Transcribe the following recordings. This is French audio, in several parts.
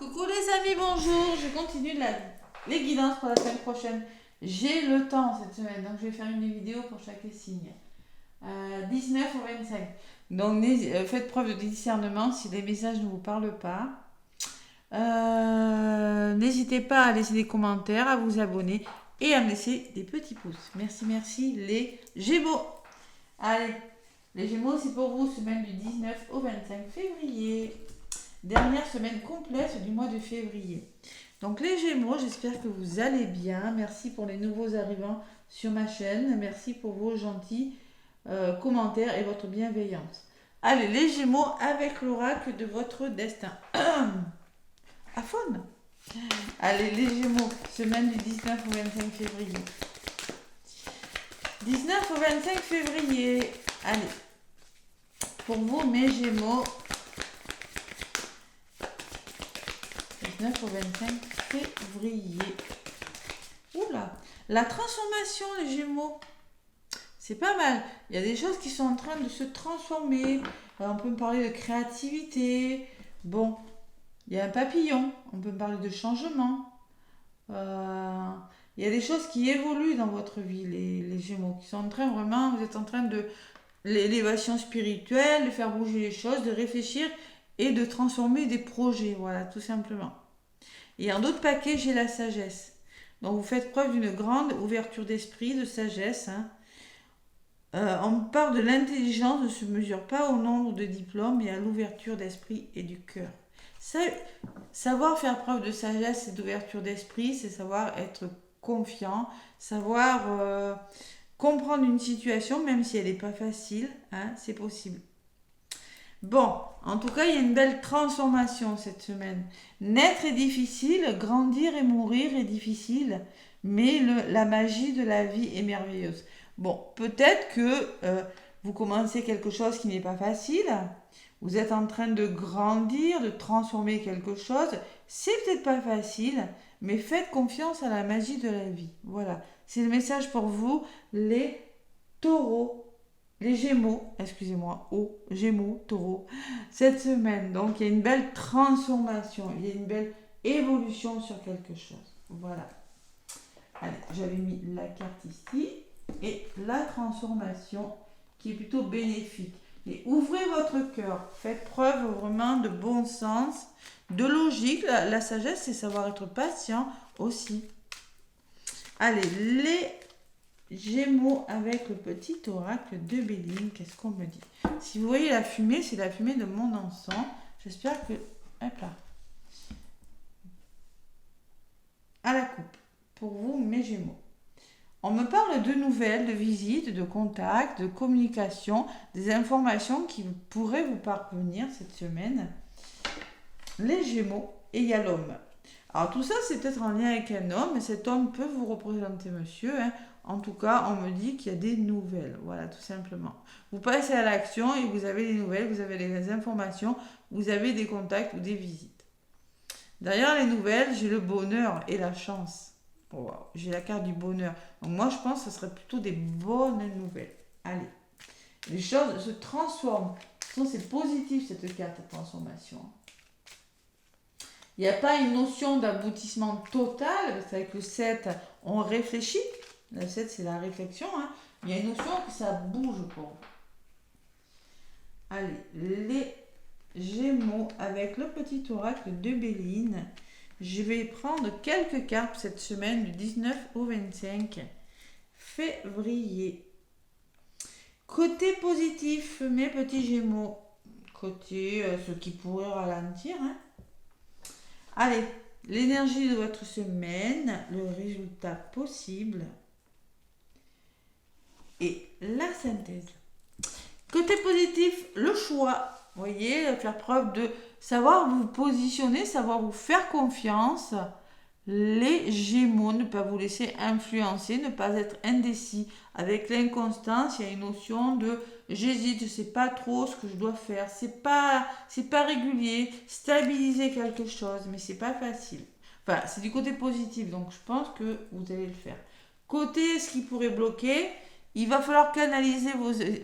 Coucou les amis, bonjour. Je continue les guidances pour la semaine prochaine. J'ai le temps cette semaine, donc je vais faire une vidéo pour chaque signe. 19 au 25. Donc faites preuve de discernement si les messages ne vous parlent pas. N'hésitez pas à laisser des commentaires, à vous abonner et à me laisser des petits pouces. Merci, merci les Gémeaux. Allez, les Gémeaux, c'est pour vous, semaine du 19 au 25 février. Dernière semaine complète du mois de février. Donc les Gémeaux, j'espère que vous allez bien. Merci pour les nouveaux arrivants sur ma chaîne. Merci pour vos gentils commentaires et votre bienveillance. Allez, les Gémeaux avec l'oracle de votre destin. À faune. Allez, les Gémeaux, semaine du 19 au 25 février. 19 au 25 février. Allez, pour vous, mes Gémeaux, 19 au 25 février. Oula, la transformation, les Gémeaux, c'est pas mal. Il y a des choses qui sont en train de se transformer. On peut me parler de créativité. Bon, il y a un papillon. On peut me parler de changement. Il y a des choses qui évoluent dans votre vie, les Gémeaux, qui sont en train vraiment, vous êtes en train de l'élévation spirituelle, de faire bouger les choses, de réfléchir et de transformer des projets, voilà, tout simplement. Et en d'autres paquets, j'ai la sagesse. Donc vous faites preuve d'une grande ouverture d'esprit, de sagesse. On parle de l'intelligence ne se mesure pas au nombre de diplômes, mais à l'ouverture d'esprit et du cœur. Savoir faire preuve de sagesse et d'ouverture d'esprit, c'est savoir être confiant, savoir comprendre une situation, même si elle n'est pas facile, c'est possible. Bon, en tout cas, il y a une belle transformation cette semaine. Naître est difficile, grandir et mourir est difficile, mais la magie de la vie est merveilleuse. Bon, peut-être que vous commencez quelque chose qui n'est pas facile, vous êtes en train de grandir, de transformer quelque chose, c'est peut-être pas facile, mais faites confiance à la magie de la vie. Voilà, c'est le message pour vous, les taureaux. Les Gémeaux, excusez-moi, Gémeaux, Taureaux, cette semaine. Donc, il y a une belle transformation, il y a une belle évolution sur quelque chose. Voilà. Allez, j'avais mis la carte ici et la transformation qui est plutôt bénéfique. Et ouvrez votre cœur, faites preuve vraiment de bon sens, de logique. La sagesse, c'est savoir être patient aussi. Allez, les Gémeaux avec le petit oracle de Béline, qu'est-ce qu'on me dit? Si vous voyez la fumée, c'est la fumée de mon encens. J'espère que... Hop là. À la coupe. Pour vous, mes Gémeaux. On me parle de nouvelles, de visites, de contacts, de communication, des informations qui pourraient vous parvenir cette semaine. Les Gémeaux, et il y a l'homme. Alors tout ça, c'est peut-être en lien avec un homme, mais cet homme peut vous représenter monsieur. En tout cas, on me dit qu'il y a des nouvelles. Voilà, tout simplement. Vous passez à l'action et vous avez des nouvelles, vous avez les informations, vous avez des contacts ou des visites. Derrière les nouvelles, j'ai le bonheur et la chance. Wow, j'ai la carte du bonheur. Donc moi, je pense que ce serait plutôt des bonnes nouvelles. Allez, les choses se transforment. C'est positif cette carte de transformation. Il n'y a pas une notion d'aboutissement total, parce qu'avec le 7, on réfléchit. Le 7, c'est la réflexion. Il y a une notion que ça bouge pour vous. Allez, les Gémeaux avec le petit oracle de Béline. Je vais prendre quelques cartes cette semaine du 19 au 25 février. Côté positif, mes petits Gémeaux. Côté ce qui pourrait ralentir. Allez, l'énergie de votre semaine, le résultat possible et la synthèse. Côté positif, le choix. Vous voyez, faire preuve de savoir vous positionner, savoir vous faire confiance. Les Gémeaux, ne pas vous laisser influencer, ne pas être indécis. Avec l'inconstance, il y a une notion de j'hésite, je ne sais pas trop ce que je dois faire. C'est pas régulier. Stabiliser quelque chose, mais c'est pas facile. Enfin, c'est du côté positif, donc je pense que vous allez le faire. Côté ce qui pourrait bloquer, il va falloir canaliser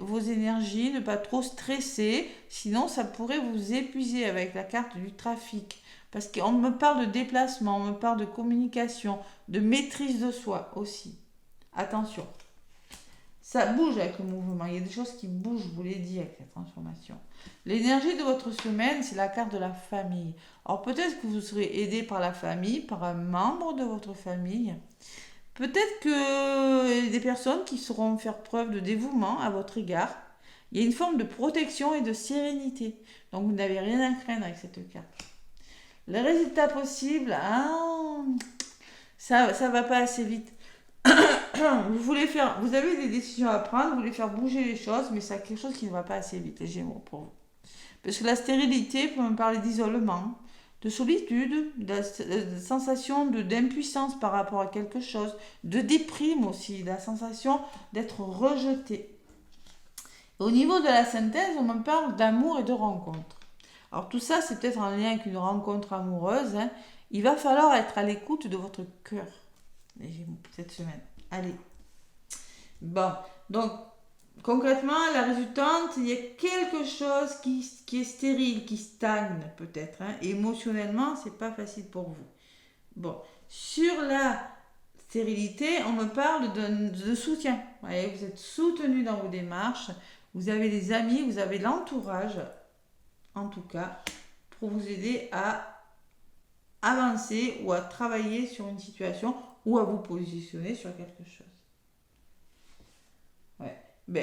vos énergies, ne pas trop stresser, sinon ça pourrait vous épuiser avec la carte du trafic. Parce qu'on me parle de déplacement, on me parle de communication, de maîtrise de soi aussi. Attention. Ça bouge avec le mouvement. Il y a des choses qui bougent, je vous l'ai dit, avec la transformation. L'énergie de votre semaine, c'est la carte de la famille. Alors peut-être que vous serez aidé par la famille, par un membre de votre famille. Peut-être que des personnes qui sauront faire preuve de dévouement à votre égard. Il y a une forme de protection et de sérénité. Donc vous n'avez rien à craindre avec cette carte. Les résultats possibles, ça va pas assez vite. Vous avez des décisions à prendre, vous voulez faire bouger les choses, mais c'est quelque chose qui ne va pas assez vite, les Gémeaux, pour vous. Parce que la stérilité peut me parler d'isolement, de solitude, de sensation d'impuissance par rapport à quelque chose, de déprime aussi, la sensation d'être rejeté. Au niveau de la synthèse, on me parle d'amour et de rencontre. Alors tout ça, c'est peut-être en lien avec une rencontre amoureuse. Il va falloir être à l'écoute de votre cœur, les Gémeaux, cette semaine. Allez. Bon, donc concrètement, la résultante, il y a quelque chose qui est stérile, qui stagne peut-être. Émotionnellement, c'est pas facile pour vous. Bon, sur la stérilité, on me parle de soutien. Vous voyez, vous êtes soutenu dans vos démarches, vous avez des amis, vous avez l'entourage, en tout cas, pour vous aider à avancer ou à travailler sur une situation ou à vous positionner sur quelque chose. Ouais.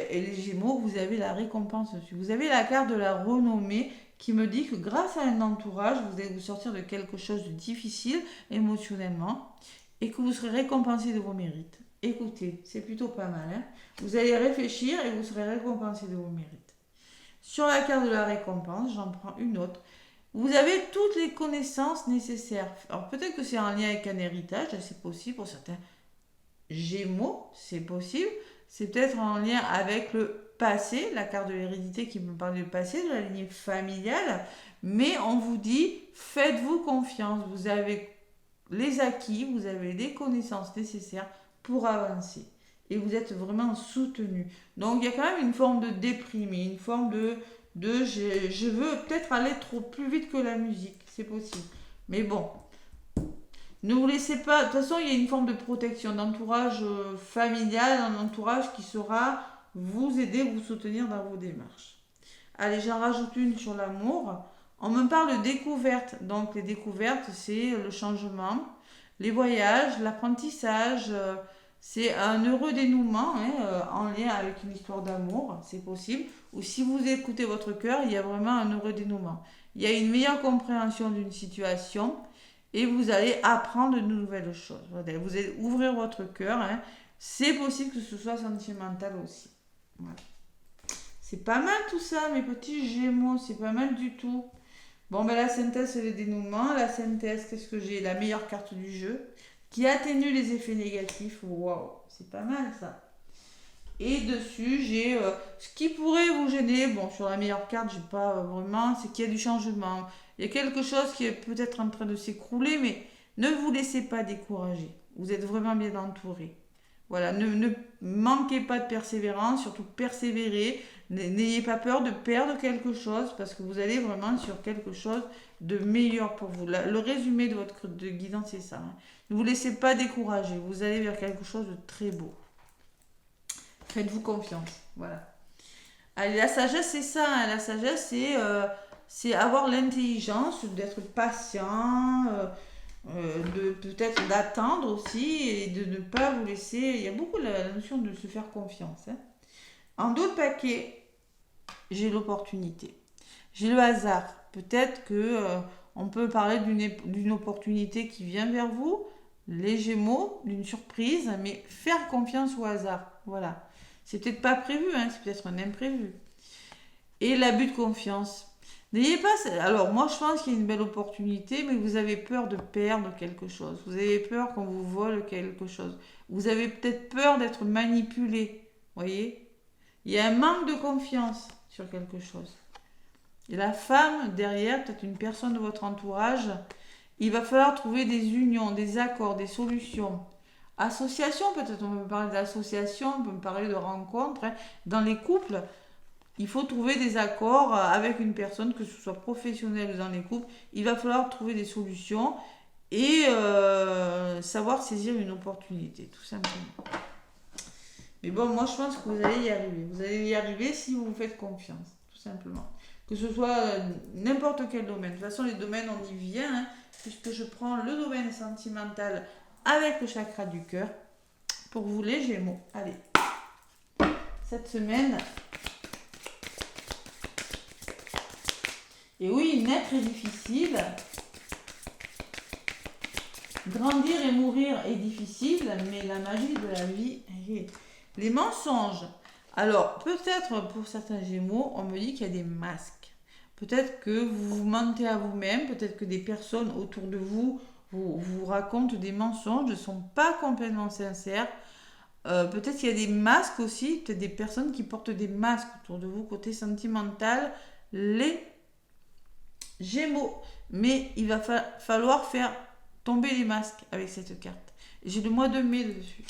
Et les Gémeaux, vous avez la récompense dessus. Vous avez la carte de la renommée qui me dit que grâce à un entourage, vous allez vous sortir de quelque chose de difficile émotionnellement et que vous serez récompensé de vos mérites. Écoutez, c'est plutôt pas mal. Vous allez réfléchir et vous serez récompensé de vos mérites. Sur la carte de la récompense, j'en prends une autre. Vous avez toutes les connaissances nécessaires. Alors peut-être que c'est en lien avec un héritage, c'est possible pour certains Gémeaux, c'est possible. C'est peut-être en lien avec le passé, la carte de l'hérédité qui me parle du passé, de la lignée familiale. Mais on vous dit, faites-vous confiance. Vous avez les acquis, vous avez les connaissances nécessaires pour avancer. Et vous êtes vraiment soutenu. Donc il y a quand même une forme de déprime, une forme de je veux peut-être aller trop plus vite que la musique, c'est possible. Mais bon, ne vous laissez pas, de toute façon il y a une forme de protection, d'entourage familial, un entourage qui saura vous aider, vous soutenir dans vos démarches. Allez, j'en rajoute une sur l'amour. On me parle de découvertes, donc les découvertes c'est le changement, les voyages, l'apprentissage, c'est un heureux dénouement en lien avec une histoire d'amour, c'est possible. Ou si vous écoutez votre cœur, il y a vraiment un heureux dénouement. Il y a une meilleure compréhension d'une situation et vous allez apprendre de nouvelles choses. Vous allez ouvrir votre cœur. C'est possible que ce soit sentimental aussi. Voilà. C'est pas mal tout ça, mes petits Gémeaux, c'est pas mal du tout. Bon, la synthèse, c'est le dénouement. La synthèse, qu'est-ce que j'ai? La meilleure carte du jeu qui atténue les effets négatifs. Waouh, c'est pas mal ça. Et dessus, j'ai ce qui pourrait vous gêner. Bon, sur la meilleure carte, j'ai pas vraiment. C'est qu'il y a du changement. Il y a quelque chose qui est peut-être en train de s'écrouler, mais ne vous laissez pas décourager. Vous êtes vraiment bien entouré. Voilà, ne manquez pas de persévérance, surtout persévérez. N'ayez pas peur de perdre quelque chose parce que vous allez vraiment sur quelque chose de meilleur pour vous. Le résumé de votre de guidance, c'est ça. Ne vous laissez pas décourager. Vous allez vers quelque chose de très beau. Faites-vous confiance. Voilà. Allez, la sagesse, c'est ça. La sagesse, c'est avoir l'intelligence d'être patient, de peut-être d'attendre aussi et de ne pas vous laisser. Il y a beaucoup la notion de se faire confiance. En d'autres paquets, j'ai l'opportunité. J'ai le hasard. Peut-être que on peut parler d'une opportunité qui vient vers vous, les Gémeaux, d'une surprise, mais faire confiance au hasard. Voilà. C'est peut-être pas prévu, c'est peut-être un imprévu. Et l'abus de confiance. N'ayez pas. Alors, moi, je pense qu'il y a une belle opportunité, mais vous avez peur de perdre quelque chose. Vous avez peur qu'on vous vole quelque chose. Vous avez peut-être peur d'être manipulé. Voyez ? Il y a un manque de confiance sur quelque chose. Et la femme, derrière, peut-être une personne de votre entourage, il va falloir trouver des unions, des accords, des solutions. Association, peut-être on peut parler d'association, on peut parler de rencontres. Dans les couples, il faut trouver des accords avec une personne, que ce soit professionnel ou dans les couples. Il va falloir trouver des solutions et savoir saisir une opportunité, tout simplement. Mais bon, moi je pense que vous allez y arriver. Vous allez y arriver si vous vous faites confiance, tout simplement. Que ce soit n'importe quel domaine. De toute façon, les domaines, on y vient, hein, puisque je prends le domaine sentimental avec le chakra du cœur. Pour vous, les Gémeaux. Allez. Cette semaine. Et oui, naître est difficile. Grandir et mourir est difficile, mais la magie de la vie est... Les mensonges. Alors, peut-être pour certains Gémeaux, on me dit qu'il y a des masques. Peut-être que vous vous mentez à vous-même, peut-être que des personnes autour de vous vous racontent des mensonges, ne sont pas complètement sincères. Peut-être qu'il y a des masques aussi, peut-être des personnes qui portent des masques autour de vous, côté sentimental, les Gémeaux. Mais il va falloir faire tomber les masques avec cette carte. J'ai le mois de mai dessus.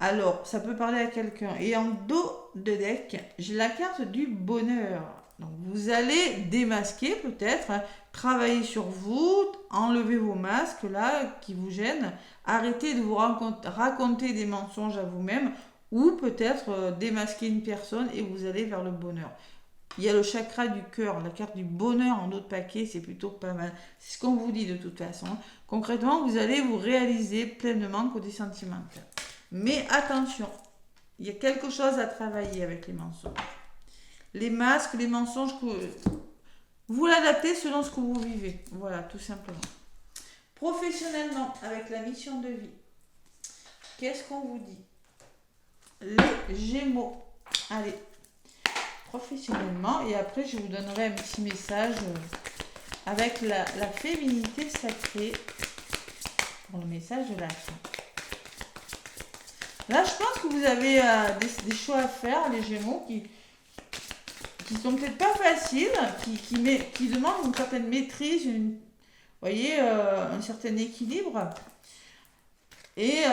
Alors, ça peut parler à quelqu'un. Et en dos de deck, j'ai la carte du bonheur. Donc, vous allez démasquer peut-être, hein, travailler sur vous, enlever vos masques là qui vous gênent, arrêter de vous raconter des mensonges à vous-même ou peut-être démasquer une personne et vous allez vers le bonheur. Il y a le chakra du cœur, la carte du bonheur en dos de paquet, c'est plutôt pas mal. C'est ce qu'on vous dit de toute façon. Concrètement, vous allez vous réaliser pleinement côté sentimental. Mais attention, il y a quelque chose à travailler avec les mensonges. Les masques, les mensonges, vous l'adaptez selon ce que vous vivez. Voilà, tout simplement. Professionnellement, avec la mission de vie, qu'est-ce qu'on vous dit? Les Gémeaux. Allez, professionnellement, et après je vous donnerai un petit message avec la féminité sacrée pour le message de la fin. Là, je pense que vous avez des choix à faire, les Gémeaux, qui sont peut-être pas faciles, qui demandent une certaine maîtrise, voyez, un certain équilibre. Et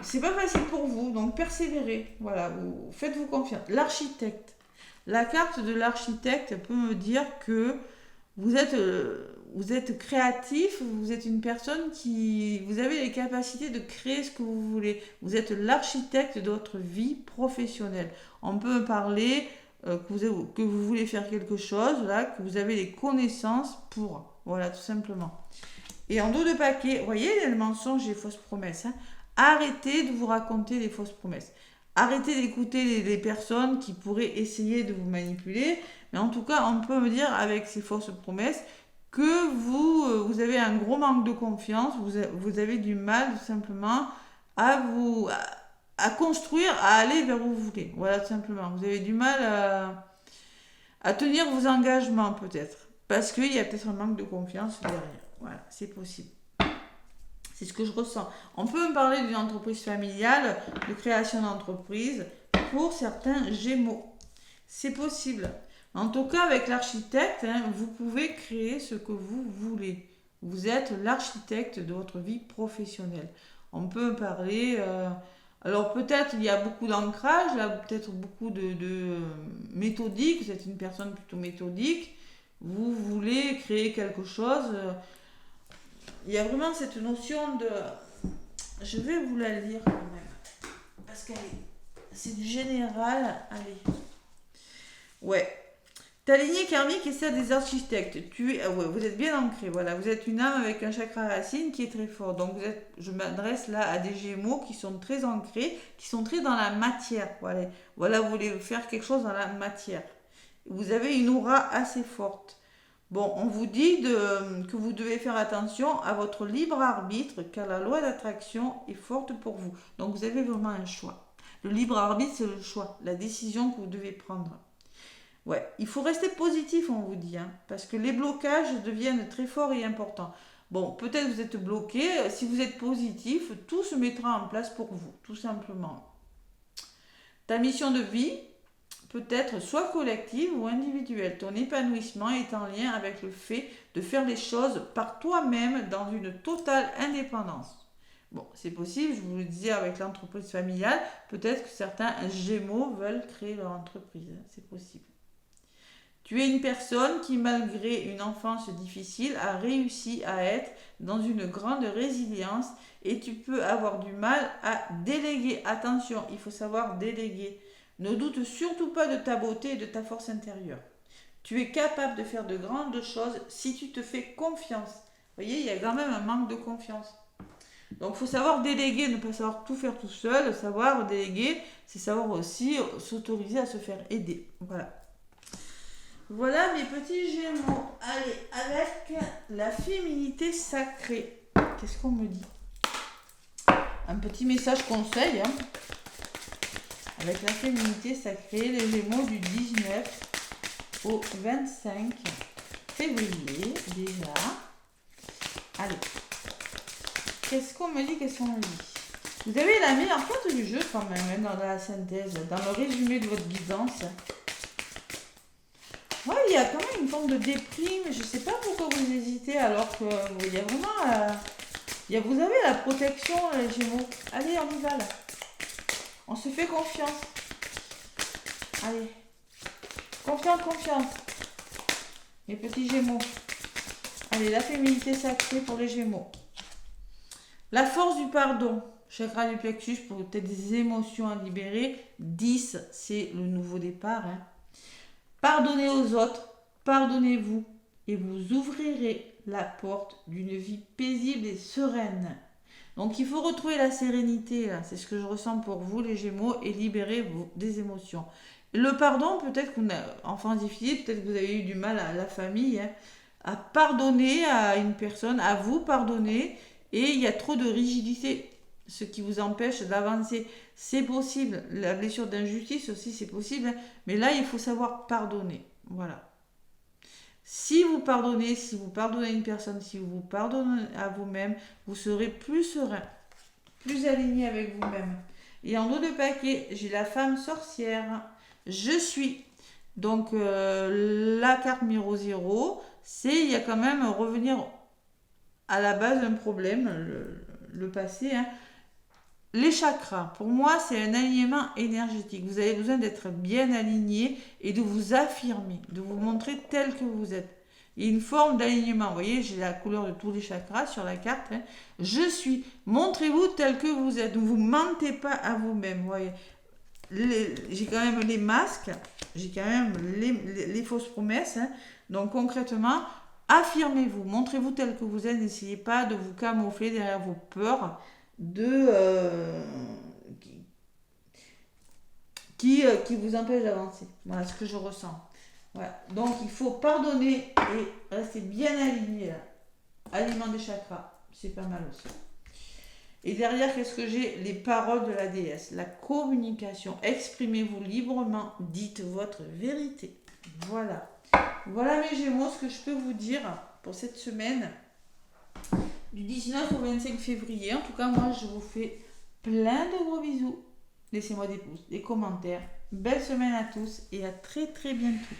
c'est pas facile pour vous, donc persévérez. Voilà, faites-vous confiance. L'architecte. La carte de l'architecte peut me dire que vous êtes créatif, vous êtes une personne vous avez les capacités de créer ce que vous voulez. Vous êtes l'architecte de votre vie professionnelle. On peut parler que vous voulez faire quelque chose, là, que vous avez les connaissances pour. Voilà, tout simplement. Et en dos de paquet, vous voyez, les mensonges et les fausses promesses. Hein. Arrêtez de vous raconter des fausses promesses. Arrêtez d'écouter les personnes qui pourraient essayer de vous manipuler. Mais en tout cas, on peut me dire avec ces fausses promesses que vous avez un gros manque de confiance, vous avez du mal tout simplement à construire, à aller vers où vous voulez. Voilà, tout simplement. Vous avez du mal à tenir vos engagements peut-être. Parce qu'il y a peut-être un manque de confiance derrière. Voilà, c'est possible. C'est ce que je ressens. On peut me parler d'une entreprise familiale, de création d'entreprise pour certains Gémeaux. C'est possible. En tout cas, avec l'architecte, hein, vous pouvez créer ce que vous voulez. Vous êtes l'architecte de votre vie professionnelle. On peut parler... alors peut-être il y a beaucoup d'ancrage, là, peut-être beaucoup de méthodique. Vous êtes une personne plutôt méthodique. Vous voulez créer quelque chose... il y a vraiment cette notion de... Je vais vous la lire quand même. Parce que c'est du général. Allez. Ouais. Ta lignée karmique est celle des architectes. Vous êtes bien ancré. Voilà. Vous êtes une âme avec un chakra racine qui est très fort. Donc je m'adresse là à des Gémeaux qui sont très ancrés, qui sont très dans la matière. Voilà, vous voulez faire quelque chose dans la matière. Vous avez une aura assez forte. Bon, on vous dit que vous devez faire attention à votre libre arbitre, car la loi d'attraction est forte pour vous. Donc, vous avez vraiment un choix. Le libre arbitre, c'est le choix, la décision que vous devez prendre. Ouais, il faut rester positif, on vous dit, hein, parce que les blocages deviennent très forts et importants. Bon, peut-être vous êtes bloqué. Si vous êtes positif, tout se mettra en place pour vous, tout simplement. Ta mission de vie peut être soit collective ou individuelle. Ton épanouissement est en lien avec le fait de faire les choses par toi-même dans une totale indépendance. Bon, c'est possible, je vous le disais, avec l'entreprise familiale, peut-être que certains Gémeaux veulent créer leur entreprise, hein, c'est possible. Tu es une personne qui, malgré une enfance difficile, a réussi à être dans une grande résilience et tu peux avoir du mal à déléguer. Attention, il faut savoir déléguer. Ne doute surtout pas de ta beauté et de ta force intérieure. Tu es capable de faire de grandes choses si tu te fais confiance. Vous voyez, il y a quand même un manque de confiance. Donc, il faut savoir déléguer, ne pas savoir tout faire tout seul. Savoir déléguer, c'est savoir aussi s'autoriser à se faire aider. Voilà. Voilà mes petits Gémeaux. Allez, avec la féminité sacrée. Qu'est-ce qu'on me dit? Un petit message conseil. Hein. Avec la féminité sacrée, les Gémeaux du 19 au 25 février déjà. Allez. Qu'est-ce qu'on me dit? Vous avez la meilleure carte du jeu quand même, hein, dans la synthèse, dans le résumé de votre guidance. Ouais, il y a quand même une forme de déprime. Je ne sais pas pourquoi vous hésitez alors que il y a vraiment... vous avez la protection, les Gémeaux. Allez, on y va là. On se fait confiance. Allez. Confiance. Les petits Gémeaux. Allez, la féminité sacrée pour les Gémeaux. La force du pardon. Chakra du plexus pour peut-être des émotions à libérer. 10, c'est le nouveau départ. Hein. Pardonnez aux autres, pardonnez-vous et vous ouvrirez la porte d'une vie paisible et sereine. Donc il faut retrouver la sérénité, là. C'est ce que je ressens pour vous les Gémeaux, et libérer des émotions. Le pardon, peut-être qu'on a enfant difficile, peut-être que vous avez eu du mal à la famille, hein, à pardonner à une personne, à vous pardonner, et il y a trop de rigidité, ce qui vous empêche d'avancer. C'est possible, la blessure d'injustice aussi c'est possible, mais là il faut savoir pardonner, voilà. Si vous pardonnez à une personne, si vous pardonnez à vous-même, vous serez plus serein, plus aligné avec vous-même. Et en dos de paquet, j'ai la femme sorcière, je suis. Donc la carte numéro 0, il y a quand même revenir à la base d'un problème, le passé, hein. Les chakras, pour moi, c'est un alignement énergétique. Vous avez besoin d'être bien aligné et de vous affirmer, de vous montrer tel que vous êtes. Il y a une forme d'alignement. Vous voyez, j'ai la couleur de tous les chakras sur la carte. Hein. Je suis. Montrez-vous tel que vous êtes. Ne vous mentez pas à vous-même. Vous voyez, j'ai quand même les masques, j'ai quand même les fausses promesses. Hein. Donc concrètement, affirmez-vous, montrez-vous tel que vous êtes. N'essayez pas de vous camoufler derrière vos peurs. Qui vous empêche d'avancer. Voilà ce que je ressens. Voilà. Donc il faut pardonner et rester bien aligné là. Aliment des chakras, c'est pas mal aussi. Et derrière, qu'est-ce que j'ai? Les paroles de la déesse, la communication. Exprimez-vous librement, dites votre vérité. Voilà. Voilà mes Gémeaux, ce que je peux vous dire pour cette semaine. Du 19 au 25 février. En tout cas, moi, je vous fais plein de gros bisous. Laissez-moi des pouces, des commentaires. Belle semaine à tous et à très très bientôt.